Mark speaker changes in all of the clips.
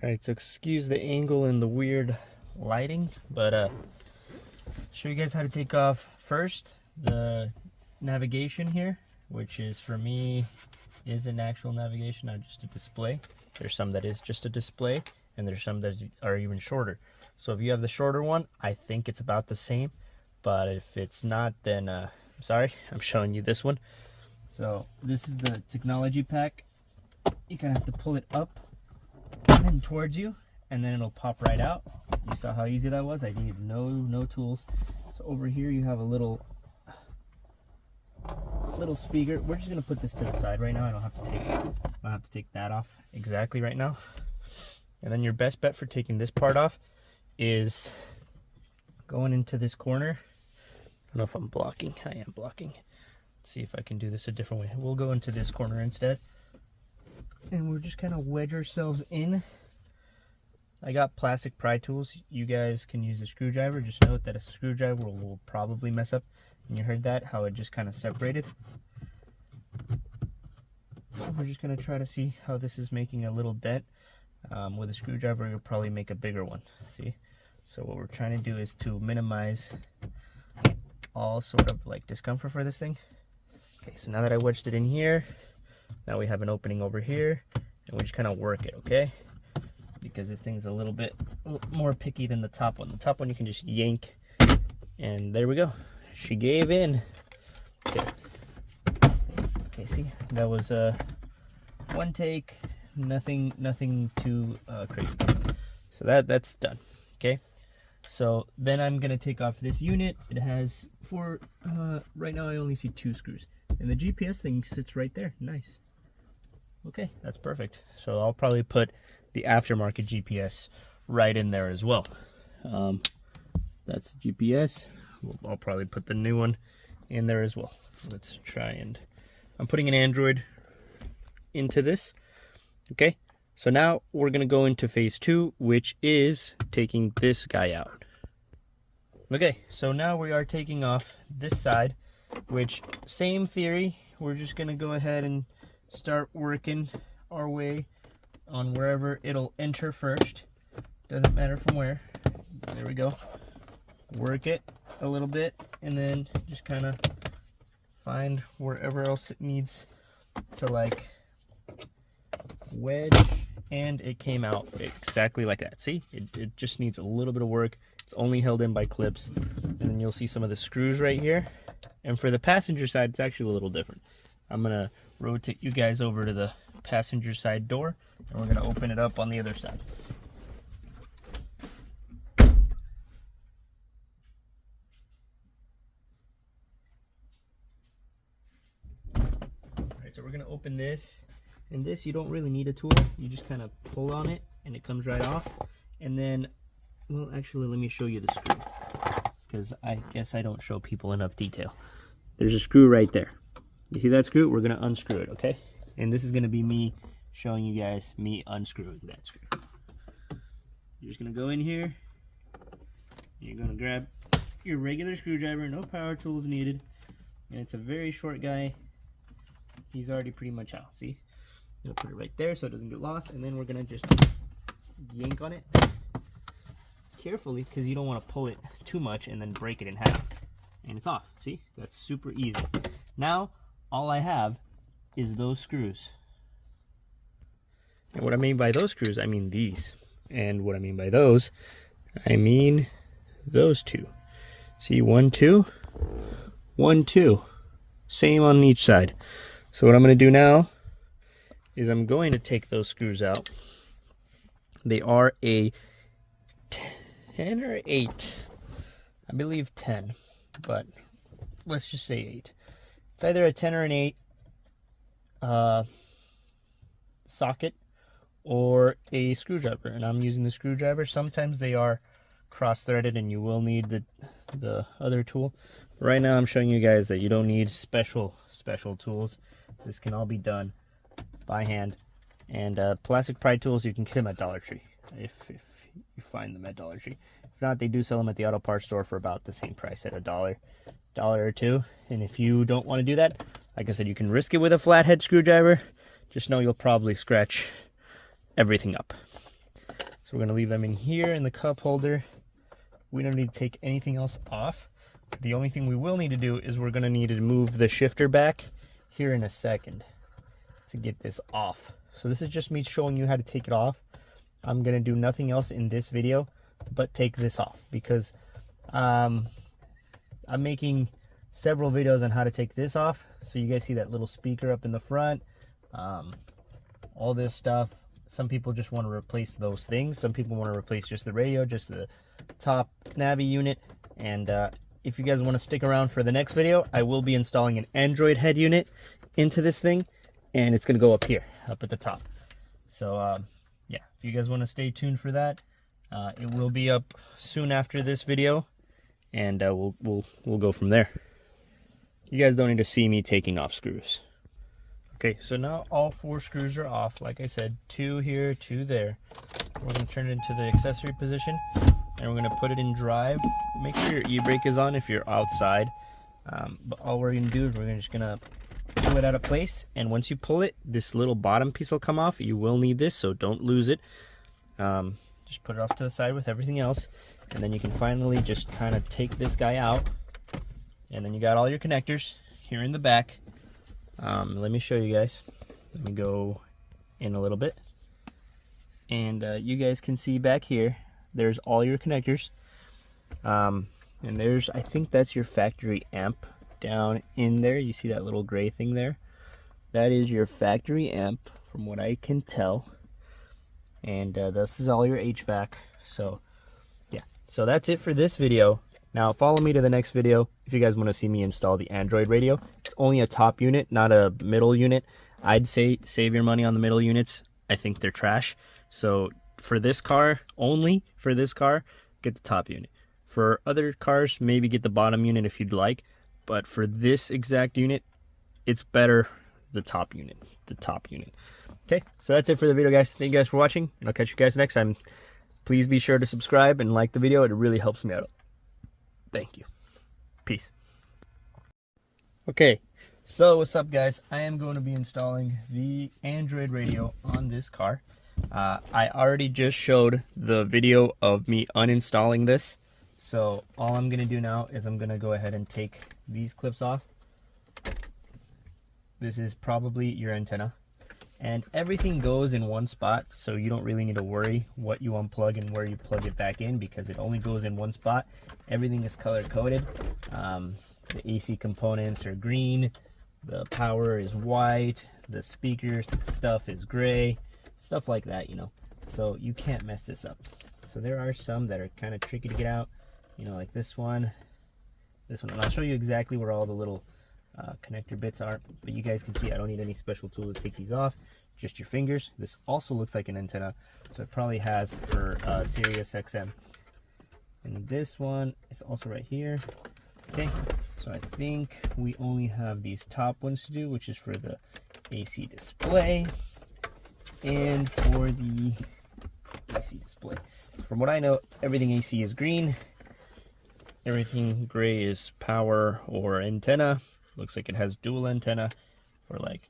Speaker 1: Alright, so excuse the angle and the weird lighting, but show you guys how to take off first the navigation here, which is for me is an actual navigation, not just a display. There's some that is just a display, and there's some that are even shorter. So if you have the shorter one, I think it's about the same, but if it's not, then I'm sorry, I'm showing you this one. So this is the technology pack. You kind of have to pull it up and then towards you, and then it'll pop right out. You saw how easy that was. I needed no tools. So over here you have a little speaker. We're just gonna put this to the side right now. I don't have to take that off exactly right now. And then your best bet for taking this part off is going into this corner. I don't know if I'm blocking. I am blocking. Let's see if I can do this a different way. We'll go into this corner instead. And we're just kind of wedge ourselves in. I got plastic pry tools. You guys can use a screwdriver. Just note that a screwdriver will probably mess up. And you heard that, how it just kind of separated. We're just going to try to see how this is making a little dent. With a screwdriver, you'll probably make a bigger one. See? So what we're trying to do is to minimize all sort of like discomfort for this thing. Okay, so now that I wedged it in here, now we have an opening over here, and we just kind of work it, okay? Because this thing's a little bit more picky than the top one. The top one you can just yank, and there we go. She gave in. Okay, see, that was one take, nothing too crazy. So that's done. Okay, so then I'm gonna take off this unit. It has four. Right now I only see 2 screws, and the GPS thing sits right there. Nice. Okay, that's perfect. So I'll probably put the aftermarket GPS right in there as well. That's the GPS. I'll probably put the new one in there as well. Let's try, and I'm putting an Android into this. Okay, so now we're gonna go into phase 2, which is taking this guy out. Okay, so now we are taking off this side, which same theory. We're just gonna go ahead and start working our way on wherever it'll enter first. Doesn't matter from where. There we go. Work it a little bit, and then just kind of find wherever else it needs to like wedge, and it came out exactly like that. See, it just needs a little bit of work. It's only held in by clips, and then you'll see some of the screws right here. And for the passenger side, it's actually a little different. I'm gonna rotate you guys over to the passenger side door, and we're gonna open it up on the other side. Alright, so we're gonna open this, and this you don't really need a tool. You just kind of pull on it and it comes right off. And then, well, actually let me show you the screw, because I guess I don't show people enough detail. There's a screw right there. You see that screw? We're gonna unscrew it, okay? And this is gonna be me showing you guys me unscrewing that screw. You're just gonna go in here. You're gonna grab your regular screwdriver, no power tools needed. And it's a very short guy. He's already pretty much out, see? You'll put it right there so it doesn't get lost, and then we're gonna just yank on it carefully, because you don't want to pull it too much and then break it in half. And it's off, see? That's super easy. Now, all I have is those screws. And what I mean by those screws, I mean these. And what I mean by those, I mean those two. See, 1, 2, 1, 2. Same on each side. So what I'm going to do now is I'm going to take those screws out. They are a 10 or 8. I believe 10, but let's just say 8. It's either a 10 or an 8 socket or a screwdriver, and I'm using the screwdriver. Sometimes they are cross-threaded and you will need the other tool. Right now I'm showing you guys that you don't need special tools. This can all be done by hand. And plastic pry tools, you can get them at Dollar Tree if you find them at Dollar Tree. If not, they do sell them at the auto parts store for about the same price, at $1 or $2. And if you don't want to do that, like I said, you can risk it with a flathead screwdriver. Just know you'll probably scratch everything up. So we're going to leave them in here in the cup holder. We don't need to take anything else off. The only thing we will need to do is we're going to need to move the shifter back here in a second to get this off. So this is just me showing you how to take it off. I'm going to do nothing else in this video but take this off, because I'm making several videos on how to take this off. So you guys see that little speaker up in the front, all this stuff. Some people just want to replace those things. Some people want to replace just the radio, just the top Navi unit. And if you guys want to stick around for the next video, I will be installing an Android head unit into this thing, and it's going to go up here, up at the top. So yeah, if you guys want to stay tuned for that, it will be up soon after this video, and we'll go from there. You guys don't need to see me taking off screws. Okay, so now all 4 screws are off. Like I said, 2 here, 2 there. We're going to turn it into the accessory position, and we're going to put it in drive. Make sure your e-brake is on if you're outside. But all we're going to do is we're just going to pull it out of place, and once you pull it, this little bottom piece will come off. You will need this, so don't lose it. Just put it off to the side with everything else, and then you can finally just kind of take this guy out, and then you got all your connectors here in the back. Let me show you guys. Let me go in a little bit, and you guys can see back here there's all your connectors, and there's, I think that's your factory amp down in there. You see that little gray thing there? That is your factory amp from what I can tell, and this is all your HVAC. So yeah, so that's it for this video. Now follow me to the next video if you guys want to see me install the Android radio. It's only a top unit, not a middle unit. I'd say save your money on the middle units. I think they're trash. So for this car, only for this car, get the top unit. For other cars, maybe get the bottom unit if you'd like. But for this exact unit, it's better the top unit. Okay, so that's it for the video, guys. Thank you guys for watching, and I'll catch you guys next time. Please be sure to subscribe and like the video. It really helps me out. Thank you. Peace. Okay, so what's up, guys? I am going to be installing the Android radio on this car. I already just showed the video of me uninstalling this. So all I'm going to do now is I'm going to go ahead and take these clips off. This is probably your antenna. And everything goes in one spot, so you don't really need to worry what you unplug and where you plug it back in, because it only goes in one spot. Everything is color coded. The AC components are green, the power is white, the speaker stuff is gray, stuff like that, you know. So you can't mess this up. So there are some that are kind of tricky to get out, you know, like this one. And I'll show you exactly where all the little connector bits are, but you guys can see I don't need any special tool to take these off, just your fingers. This also looks like an antenna, so it probably has for Sirius XM. And this one is also right here. Okay, so I think we only have these top ones to do, which is for the AC display and for the AC display. From what I know, everything AC is green, everything gray is power or antenna. Looks like it has dual antenna for like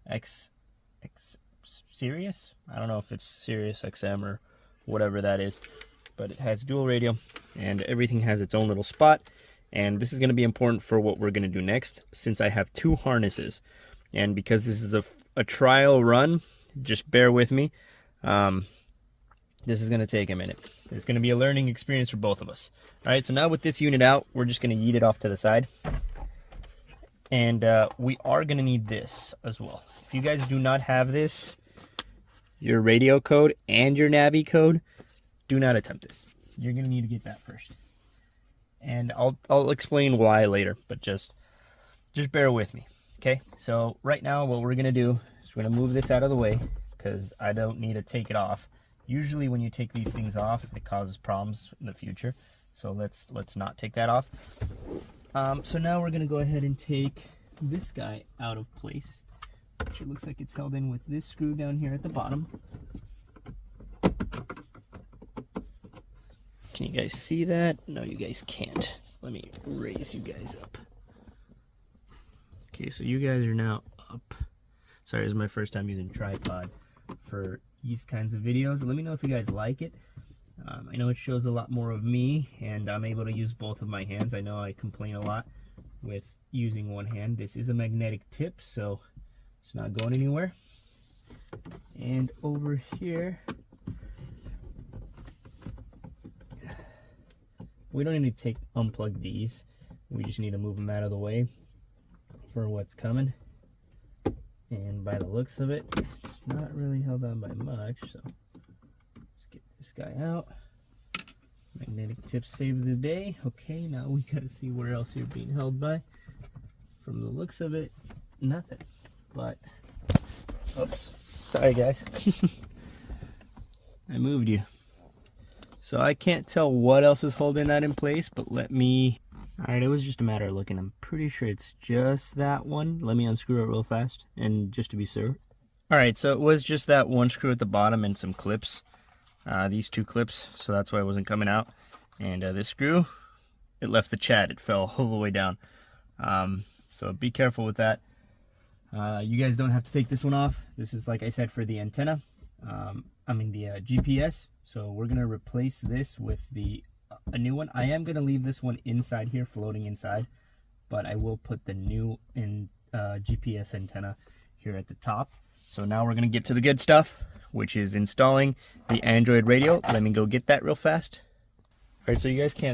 Speaker 1: X Sirius. I don't know if it's Sirius XM or whatever that is, but it has dual radio, and everything has its own little spot. And this is going to be important for what we're going to do next, since I have 2 harnesses, and because this is a trial run, just bear with me. This is going to take a minute. It's going to be a learning experience for both of us. All right, so now with this unit out, we're just going to yeet it off to the side. And we are going to need this as well. If you guys do not have this, your radio code and your Navi code, do not attempt this. You're going to need to get that first. And I'll explain why later, but just bear with me. Okay, so right now what we're going to do is we're going to move this out of the way, because I don't need to take it off. Usually when you take these things off, it causes problems in the future. So let's not take that off. So now we're going to go ahead and take this guy out of place, which it looks like it's held in with this screw down here at the bottom. Can you guys see that? No, you guys can't. Let me raise you guys up. Okay, so you guys are now up. Sorry, this is my first time using tripod for these kinds of videos. Let me know if you guys like it. I know it shows a lot more of me, and I'm able to use both of my hands. I know I complain a lot with using one hand. This is a magnetic tip, so it's not going anywhere. And over here, we don't need to unplug these. We just need to move them out of the way for what's coming. And by the looks of it, it's not really held on by much, so let's get this guy out. Magnetic tips save the day. Okay, now we gotta see where else you're being held by. From the looks of it, nothing. But, oops, sorry guys. I moved you. So I can't tell what else is holding that in place, but let me... Alright, it was just a matter of looking. I'm pretty sure it's just that one. Let me unscrew it real fast, and just to be sure. Alright, so it was just that one screw at the bottom and some clips. These two clips, so that's why it wasn't coming out. And this screw, it left the chat. It fell all the way down. So be careful with that. You guys don't have to take this one off. This is, like I said, for the antenna. The GPS. So we're going to replace this with a new one. I am going to leave this one inside here, floating inside, but I will put the new GPS antenna here at the top. So now we're going to get to the good stuff, which is installing the Android radio. Let me go get that real fast. All right, so you guys can't